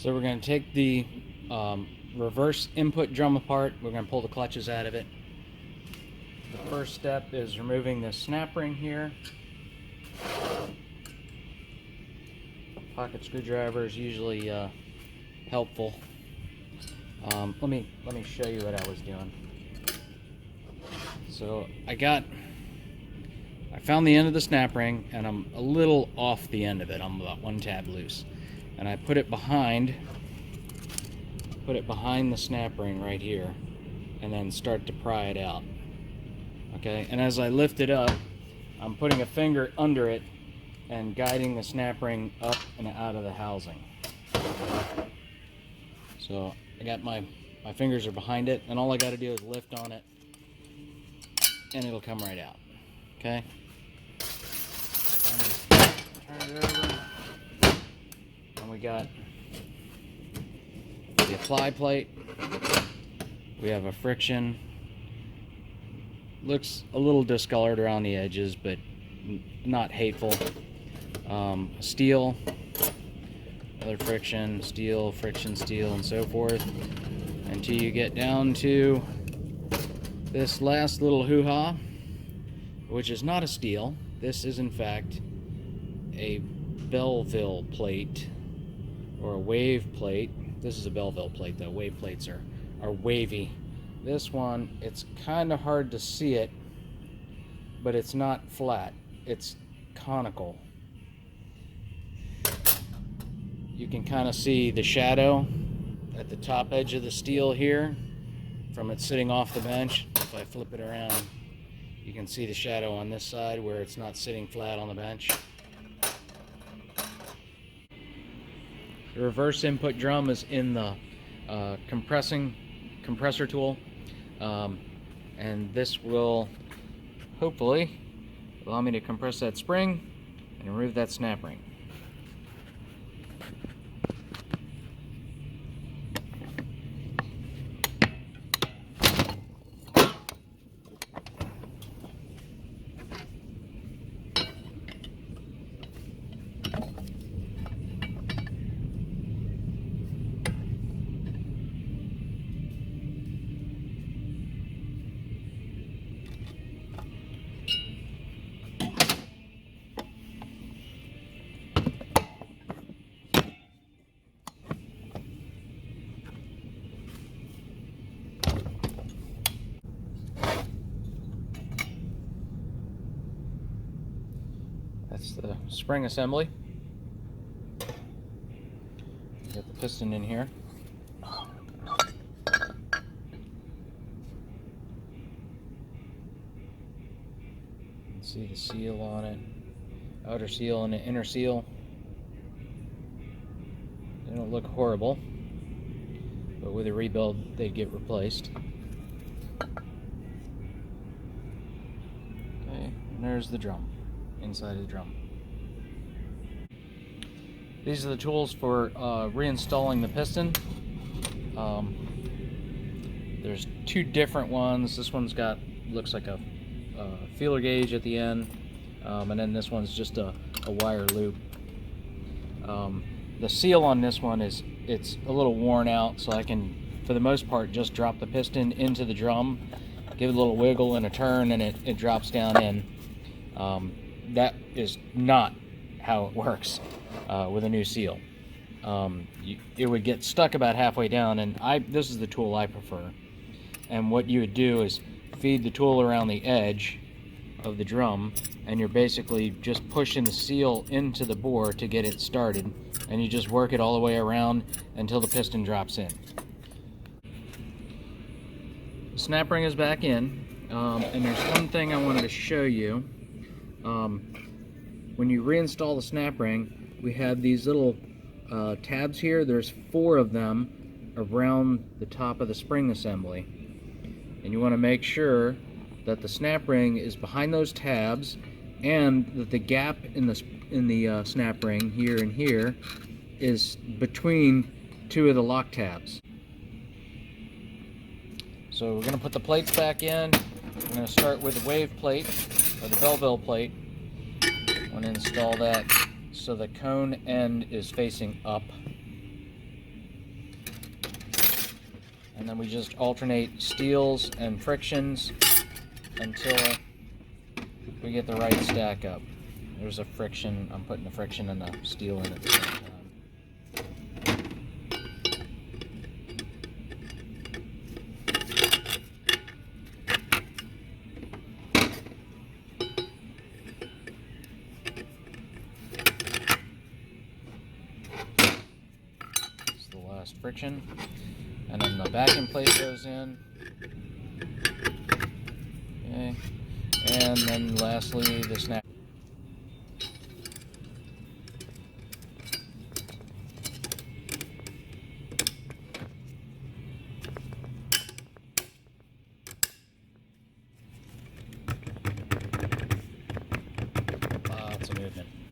So we're going to take the reverse input drum apart. We're going to pull the clutches out of it. The first step is removing the snap ring here. Pocket screwdriver is usually helpful. Let me show you what I was doing. So I found the end of the snap ring, and I'm a little off the end of it. I'm about 1 tab loose, and I put it behind the snap ring right here, and then start to pry it out. Okay, and as I lift it up, I'm putting a finger under it and guiding the snap ring up and out of the housing. So I got my fingers are behind it, and all I got to do is lift on it, and it'll come right out. Okay. Turn it over, and we got the apply plate. We have a friction. Looks a little discolored around the edges, but not hateful. Steel, other friction, steel, friction, steel, and so forth, until you get down to this last little hoo-ha, which is not a steel. This is in fact a Belleville plate, or a wave plate. This is a Belleville plate though. Wave plates are wavy. This one, it's kind of hard to see it, but it's not flat. It's conical. You can kind of see the shadow at the top edge of the steel here from it sitting off the bench. If I flip it around, you can see the shadow on this side where it's not sitting flat on the bench. The reverse input drum is in the compressor tool, and this will hopefully allow me to compress that spring and remove that snap ring. That's the spring assembly. Got the piston in here. You can see the seal on it, outer seal and the inner seal. They don't look horrible, but with a rebuild they'd get replaced. Okay, and there's the drum. Inside of the drum. These are the tools for reinstalling the piston. There's 2 different ones. This one's got, looks like a feeler gauge at the end, and then this one's just a wire loop. The seal on this one it's a little worn out, so I can, for the most part, just drop the piston into the drum, give it a little wiggle and a turn, and it drops down in. That is not how it works with a new seal. It would get stuck about halfway down, and this is the tool I prefer. And what you would do is feed the tool around the edge of the drum, and you're basically just pushing the seal into the bore to get it started, and you just work it all the way around until the piston drops in. The snap ring is back in, and there's one thing I wanted to show you. When you reinstall the snap ring, we have these little tabs here. There's 4 of them around the top of the spring assembly, and you want to make sure that the snap ring is behind those tabs, and that the gap in the snap ring here and here is between 2 of the lock tabs. So we're going to put the plates back in. I'm going to start with the wave plate, or the Belleville plate. I'm going to install that so the cone end is facing up. and then we just alternate steels and frictions until we get the right stack up. There's a friction. I'm putting the friction and the steel in at the same time. It's the last friction, and then the backing plate goes in. Okay, and then lastly the snap.